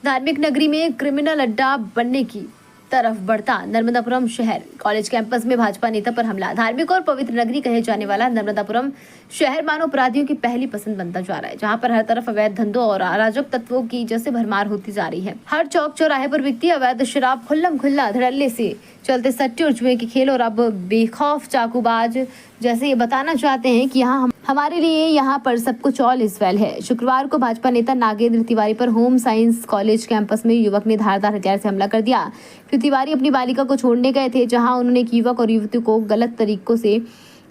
धार्मिक नगरी में क्रिमिनल अड्डा बनने की तरफ बढ़ता नर्मदापुरम शहर। कॉलेज कैंपस में भाजपा नेता पर हमला। धार्मिक और पवित्र नगरी कहे जाने वाला नर्मदापुरम शहर मानव अपराधियों की पहली पसंद बनता जा रहा है, जहां पर हर तरफ अवैध धंधों और अराजक तत्वों की जैसे भरमार होती जा रही है। हर चौक चौराहे पर बिकती अवैध शराब, खुल्लम खुल्ला धड़ल्ले से चलते सट्टे और जुए के खेल, और अब बेखौफ चाकूबाज जैसे ये बताना चाहते हैं कि यहाँ हमारे लिए यहाँ पर सब कुछ ऑल इज वेल है। शुक्रवार को भाजपा नेता नागेंद्र तिवारी पर होम साइंस कॉलेज कैंपस में युवक ने धारदार हथियार से हमला कर दिया। फिर तिवारी अपनी बालिका को छोड़ने गए थे, जहां उन्होंने एक युवक और युवती को गलत तरीकों से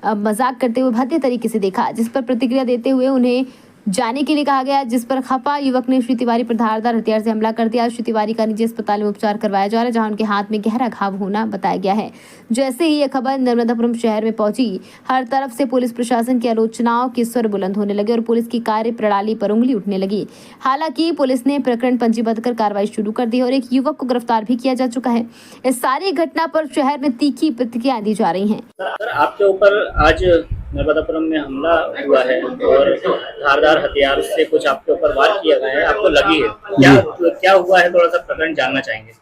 मजाक करते हुए भद्दे तरीके से देखा, जिस पर प्रतिक्रिया देते हुए उन्हें जाने के लिए कहा गया, जिस पर खफा युवक ने श्री तिवारी पर धारदार हथियार से हमला कर दिया। श्री तिवारी का निजी अस्पताल में उपचार करवाया जा रहा है, जहां उनके हाथ में गहरा घाव होना बताया गया है। जैसे ही यह खबर नर्मदापुरम शहर में पहुंची, हर तरफ से पुलिस प्रशासन की आलोचनाओं के स्वर बुलंद होने लगे और पुलिस की कार्य प्रणाली पर उंगली उठने लगी। हालांकि पुलिस ने प्रकरण पंजीबद्ध कर कार्रवाई शुरू कर दी और एक युवक को गिरफ्तार भी किया जा चुका है। इस सारी घटना पर शहर में तीखी प्रतिक्रिया दी जा रही है। सर, आपके ऊपर आज नर्मदापुरम में हमला हुआ है और धारदार हथियार से कुछ आपके ऊपर वार किया गया है, आपको लगी है, क्या हुआ है, थोड़ा सा प्रकरण जानना चाहेंगे।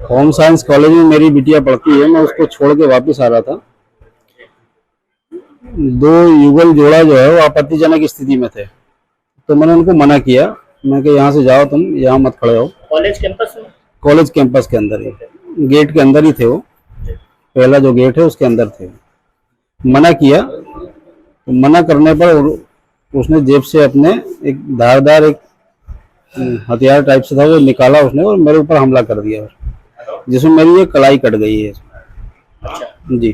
होम साइंस कॉलेज में मेरी बिटिया पढ़ती है, मैं उसको छोड़ के वापस आ रहा था। दो युगल जोड़ा जो है वो आपत्तिजनक स्थिति में थे, तो मैंने उनको मना किया। मैं कि यहाँ से जाओ, तुम यहाँ मत खड़े हो। कॉलेज कैंपस में? कॉलेज कैंपस के अंदर ही, गेट के अंदर ही थे वो, पहला जो गेट है उसके अंदर थे। मना किया, तो मना करने पर उसने जेब से अपने एक धारदार एक हथियार टाइप से था वो निकाला उसने और मेरे ऊपर हमला कर दिया, जिसमें मेरी ये कलाई कट गई है। अच्छा जी।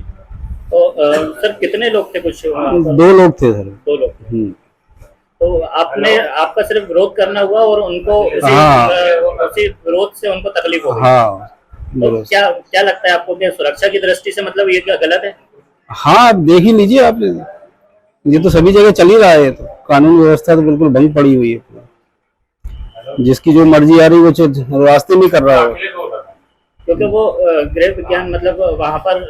तो सर कितने लोग थे? कुछ दो लोग थे सर। दो लोग थे। तो आपका सिर्फ विरोध करना हुआ और उनको उसी विरोध से उनको तकलीफ हो गई? हाँ। तो क्या लगता है आपको कि सुरक्षा की दृष्टि से मतलब ये क्या गलत है? हाँ, आप देख ही लीजिए आप, ये तो सभी जगह चल ही रहा है। तो कानून व्यवस्था तो बिल्कुल भंग पड़ी हुई है, जिसकी जो मर्जी आ रही वो रास्ते में कर रहा है। क्योंकि वो गृह विज्ञान मतलब वहाँ पर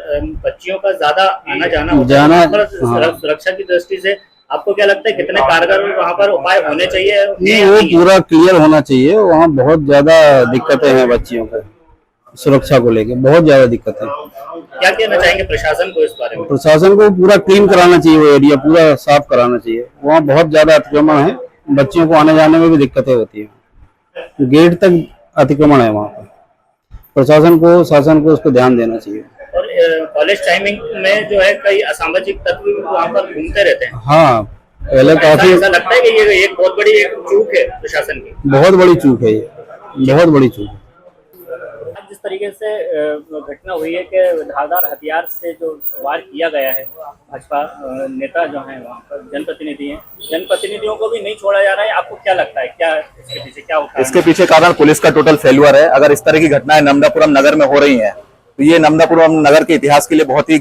बच्चियों का ज्यादा आना जाना सुरक्षा की दृष्टि से आपको क्या लगता है कितने कारगर वहाँ पर उपाय होने चाहिए? वो पूरा क्लियर होना चाहिए। वहाँ बहुत ज्यादा दिक्कतें हैं बच्चियों को, सुरक्षा को लेके बहुत ज्यादा दिक्कत है। क्या कहना चाहेंगे प्रशासन को इस बारे में? प्रशासन को पूरा क्लीन कराना चाहिए, वो एरिया पूरा साफ कराना चाहिए। वहाँ बहुत ज्यादा अतिक्रमण है, बच्चियों को आने जाने में भी दिक्कतें होती है। गेट तक अतिक्रमण है वहाँ पर। शासन को उस पर ध्यान देना चाहिए। और कॉलेज टाइमिंग में जो है कई असामाजिक तत्व वहाँ पर घूमते रहते हैं। हाँ, पहले काफी ऐसा लगता है कि ये एक बहुत बड़ी एक चूक है प्रशासन की। बहुत बड़ी चूक है ये, बहुत बड़ी चूक है। जिस तरीके से घटना हुई है कि धारदार हथियार से जो वार किया गया है, भाजपा नेता जो हैं वहाँ पर जनप्रतिनिधि हैं, जनप्रतिनिधियों को भी नहीं छोड़ा जा रहा है। आपको क्या लगता है, क्या इसके पीछे क्या होता है? इसके पीछे कारण पुलिस का टोटल फेल्यूर है। अगर इस तरह की घटनाएं नर्मदापुरम नगर में हो रही हैं तो ये नर्मदापुरम नगर के इतिहास के लिए बहुत ही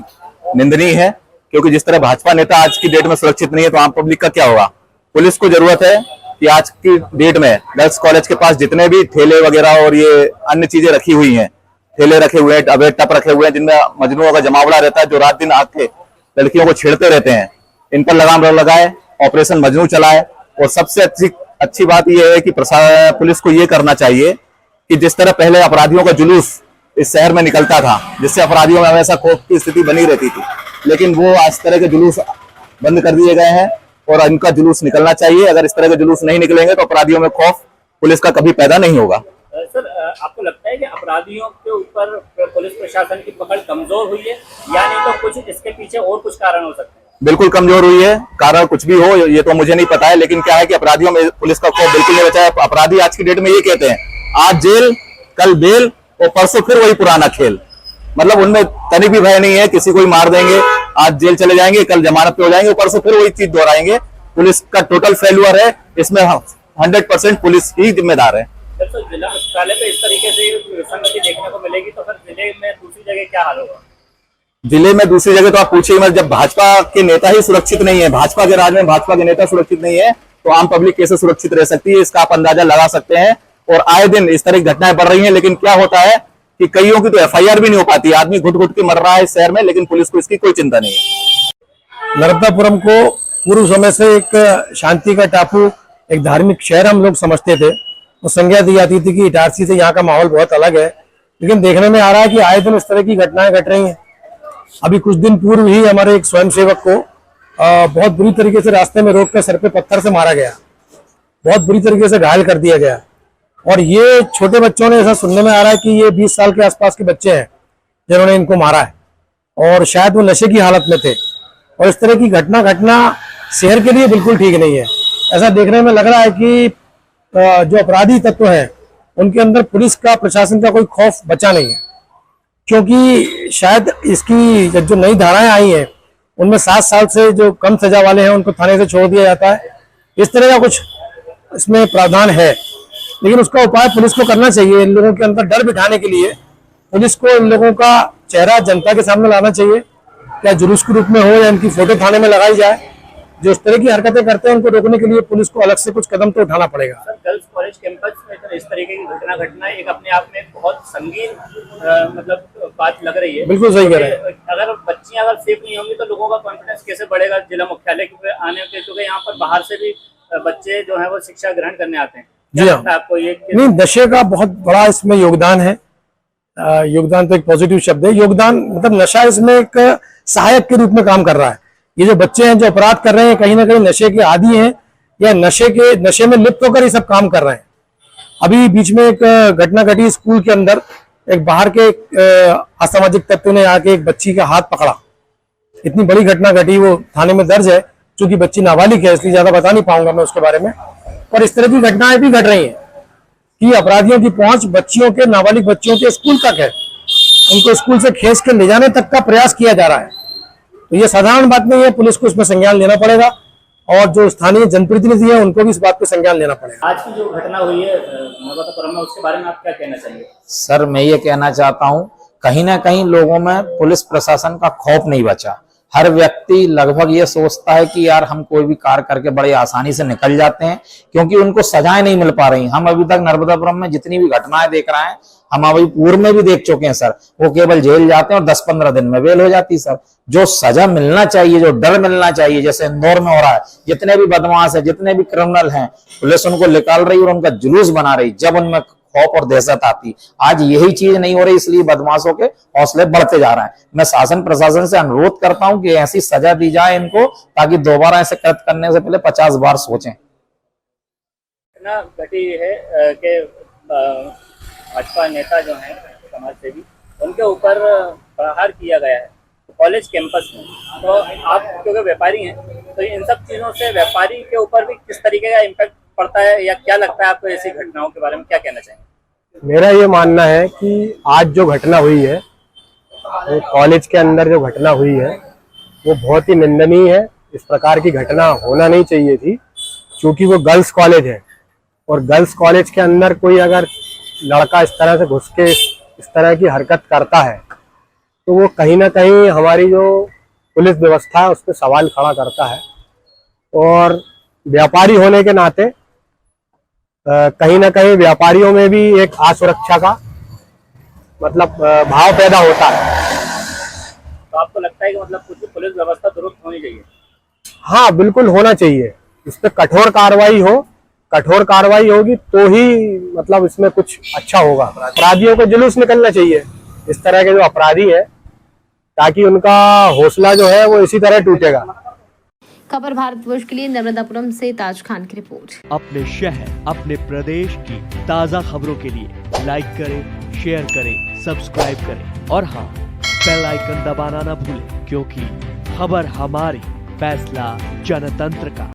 निंदनीय है, क्योंकि जिस तरह भाजपा नेता आज की डेट में सुरक्षित नहीं है तो आम पब्लिक का क्या होगा। पुलिस को जरूरत है कि आज की डेट में गर्ल्स कॉलेज के पास जितने भी ठेले वगैरह और ये अन्य चीजें रखी हुई हैं, ठेले रखे हुए हैं, अवैध टप रखे हुए हैं, जिनमें मजनुओं का जमावड़ा रहता है, जो रात दिन आके लड़कियों को छेड़ते रहते हैं, इन पर लगाम लगाए, ऑपरेशन मजनू चलाए। और सबसे अच्छी बात यह है कि पुलिस को ये करना चाहिए कि जिस तरह पहले अपराधियों का जुलूस इस शहर में निकलता था, जिससे अपराधियों में हमेशा खौफ की स्थिति बनी रहती थी, लेकिन वो आज तरह के जुलूस बंद कर दिए गए हैं और इनका जुलूस निकलना चाहिए। अगर इस तरह के जुलूस नहीं निकलेंगे तो अपराधियों में खौफ पुलिस का कभी पैदा नहीं होगा। सर, आपको लगता है कि अपराधियों के ऊपर पुलिस प्रशासन की पकड़ कमजोर हुई है, या नहीं तो कुछ इसके पीछे और कुछ कारण हो सकते हैं? बिल्कुल कमजोर हुई है। कारण कुछ भी हो ये तो मुझे नहीं पता है, लेकिन क्या है कि अपराधियों में पुलिस का खौफ बिल्कुल नहीं बचा है। अपराधी आज की डेट में ये कहते हैं आज जेल कल बेल और परसों फिर वही पुराना खेल। मतलब उनमें तनिक भी भय नहीं है, किसी को ही मार देंगे, आज जेल चले जाएंगे, कल जमानत पे हो जाएंगे, परसों फिर वही चीज दोहराएंगे। पुलिस का टोटल फेल्यूर है, इसमें 100% पुलिस ही जिम्मेदार है। तो जिला मुख्यालय पे इस तरीके से संगति देखने को मिलेगी तो फिर जिले में दूसरी जगह क्या हाल होगा? जिले में दूसरी जगह तो आप पूछिए मत। जब भाजपा के नेता ही सुरक्षित नहीं है, भाजपा के राज में भाजपा के नेता सुरक्षित नहीं है, तो आम पब्लिक कैसे सुरक्षित रह सकती है, इसका आप अंदाजा लगा सकते हैं। और आए दिन इस तरह की घटनाएं बढ़ रही हैं, लेकिन क्या होता है कि कईयों की तो FIR भी नहीं हो पाती। आदमी घुट घुट के मर रहा है इस शहर में, लेकिन पुलिस को इसकी कोई चिंता नहीं है। नर्मदापुरम को पूर्व समय से एक शांति का टापू, एक धार्मिक शहर हम लोग समझते थे, वो संज्ञा दी जाती थी कि इटारसी से यहाँ का माहौल बहुत अलग है, लेकिन देखने में आ रहा है कि आए दिन इस तरह की घटनाएं घट रही हैं। अभी कुछ दिन पूर्व ही हमारे एक स्वयंसेवक को बहुत बुरी तरीके से रास्ते में रोक कर सर पे पत्थर से मारा गया, बहुत बुरी तरीके से घायल कर दिया गया। और ये छोटे बच्चों ने, ऐसा सुनने में आ रहा है कि ये 20 साल के आसपास के बच्चे हैं जिन्होंने इनको मारा है, और शायद वो नशे की हालत में थे। और इस तरह की घटना शहर के लिए बिल्कुल ठीक नहीं है। ऐसा देखने में लग रहा है कि जो अपराधी तत्व हैं उनके अंदर पुलिस का, प्रशासन का कोई खौफ बचा नहीं है, क्योंकि शायद इसकी जो नई धाराएं आई हैं उनमें 7 साल से जो कम सजा वाले हैं उनको थाने से छोड़ दिया जाता है। इस तरह का कुछ इसमें प्रावधान है, लेकिन उसका उपाय पुलिस को करना चाहिए। इन लोगों के अंदर डर बिठाने के लिए पुलिस को इन लोगों का चेहरा जनता के सामने लाना चाहिए, या जुलूस के रूप में हो या इनकी फोटो थाने में लगाई जाए। जो इस तरह की हरकतें करते हैं उनको रोकने के लिए पुलिस को अलग से कुछ कदम तो उठाना पड़ेगा। सर, गर्ल्स कॉलेज कैंपस में तो इस तरीके की घटना घटना एक अपने आप में बहुत संगीन मतलब बात लग रही है। बिल्कुल सही कह रहे हैं। अगर बच्चियां अगर सेफ नहीं होंगी तो लोगों का कॉन्फिडेंस कैसे बढ़ेगा जिला मुख्यालय के आने के, क्योंकि यहाँ पर बाहर से भी बच्चे जो है वो शिक्षा ग्रहण करने आते हैं। जी हाँ, आपको ये नहीं, नशे का बहुत बड़ा इसमें योगदान है। योगदान तो एक पॉजिटिव शब्द है। योगदान मतलब नशा इसमें एक सहायक के रूप में काम कर रहा है। ये जो बच्चे हैं जो अपराध कर रहे हैं, कहीं ना कहीं नशे के आदी हैं या नशे में लिप्त होकर ये सब काम कर रहे हैं। अभी बीच में एक घटना घटी स्कूल के अंदर, एक बाहर के असामाजिक तत्व ने आके एक बच्ची का हाथ पकड़ा। इतनी बड़ी घटना घटी, वो थाने में दर्ज है। चूंकि बच्ची नाबालिग है इसलिए ज्यादा बता नहीं पाऊंगा मैं उसके बारे में। और इस तरह की घटनाएं भी घट रही हैं कि अपराधियों की पहुंच बच्चियों के, नाबालिग बच्चियों के स्कूल तक है। उनको स्कूल से खींच के ले जाने तक का प्रयास किया जा रहा है। तो ये साधारण बात नहीं है, पुलिस को इसमें संज्ञान लेना पड़ेगा, और जो स्थानीय जनप्रतिनिधि हैं उनको भी इस बात पे संज्ञान लेना पड़ेगा। आज की जो घटना हुई है नर्मदापुरम में, उसके बारे में आप क्या कहना चाहिए? सर, मैं ये कहना चाहता हूँ, कहीं ना कहीं लोगों में पुलिस प्रशासन का खौफ नहीं बचा। हर व्यक्ति लगभग ये सोचता है कि यार हम कोई भी कार्य करके बड़े आसानी से निकल जाते हैं, क्योंकि उनको सजाएं नहीं मिल पा रही। हम अभी तक नर्मदापुरम में जितनी भी घटनाएं देख रहे हैं, हम अभी पूर्व में भी देख चुके हैं सर, वो केवल जेल जाते हैं और 10-15 दिन में बेल हो जाती सर। जो सजा मिलना चाहिए, जो डर मिलना चाहिए, जैसे इंदौर में हो रहा है, जितने भी बदमाश है, जितने भी क्रिमिनल हैं, पुलिस उनको निकाल रही और उनका जुलूस बना रही, जब उनमें खौफ और दहशत आती। आज यही चीज नहीं हो रही, इसलिए बदमाशों के हौसले बढ़ते जा रहे हैं। मैं शासन प्रशासन से अनुरोध करता हूं कि ऐसी सजा दी जाए इनको, ताकि दोबारा ऐसे कृत्य करने से पहले 50 बार सोचें। घटना घटी है कि भाजपा नेता जो हैं समाज सेवी, उनके ऊपर प्रहार किया गया है कॉलेज कैंपस में। तो आप क्योंकि व्यापारी हैं, तो इन सब चीजों से व्यापारी के ऊपर भी किस तरीके का इम्पैक्ट पड़ता है, या क्या लगता है आपको ऐसी घटनाओं के बारे में क्या कहना चाहिए? मेरा ये मानना है कि आज जो घटना हुई है, वो कॉलेज के अंदर जो घटना हुई है, वो बहुत ही निंदनीय है। इस प्रकार की घटना होना नहीं चाहिए थी, क्योंकि वो गर्ल्स कॉलेज है, और गर्ल्स कॉलेज के अंदर कोई अगर लड़का इस तरह से घुस के इस तरह की हरकत करता है, तो वो कहीं ना कहीं हमारी जो पुलिस व्यवस्था है उस पर सवाल खड़ा करता है। और व्यापारी होने के नाते कहीं ना कहीं व्यापारियों में भी एक असुरक्षा का मतलब भाव पैदा होता है। तो आपको लगता है कि मतलब कुछ पुलिस व्यवस्था दुरुस्त होनी चाहिए? हाँ, बिल्कुल होना चाहिए। इस पर कठोर कार्रवाई हो, कठोर कार्रवाई होगी तो ही मतलब इसमें कुछ अच्छा होगा। अपराधियों को जुलूस निकलना चाहिए, इस तरह के जो अपराधी है, ताकि उनका हौसला जो है वो इसी तरह टूटेगा। खबर भारतवर्ष के लिए नर्मदापुरम से ताज खान की रिपोर्ट। अपने शहर, अपने प्रदेश की ताज़ा खबरों के लिए लाइक करें, शेयर करें, सब्सक्राइब करें और हाँ, बेल आइकन दबाना ना भूलें, क्योंकि खबर हमारी, फैसला जनतंत्र का।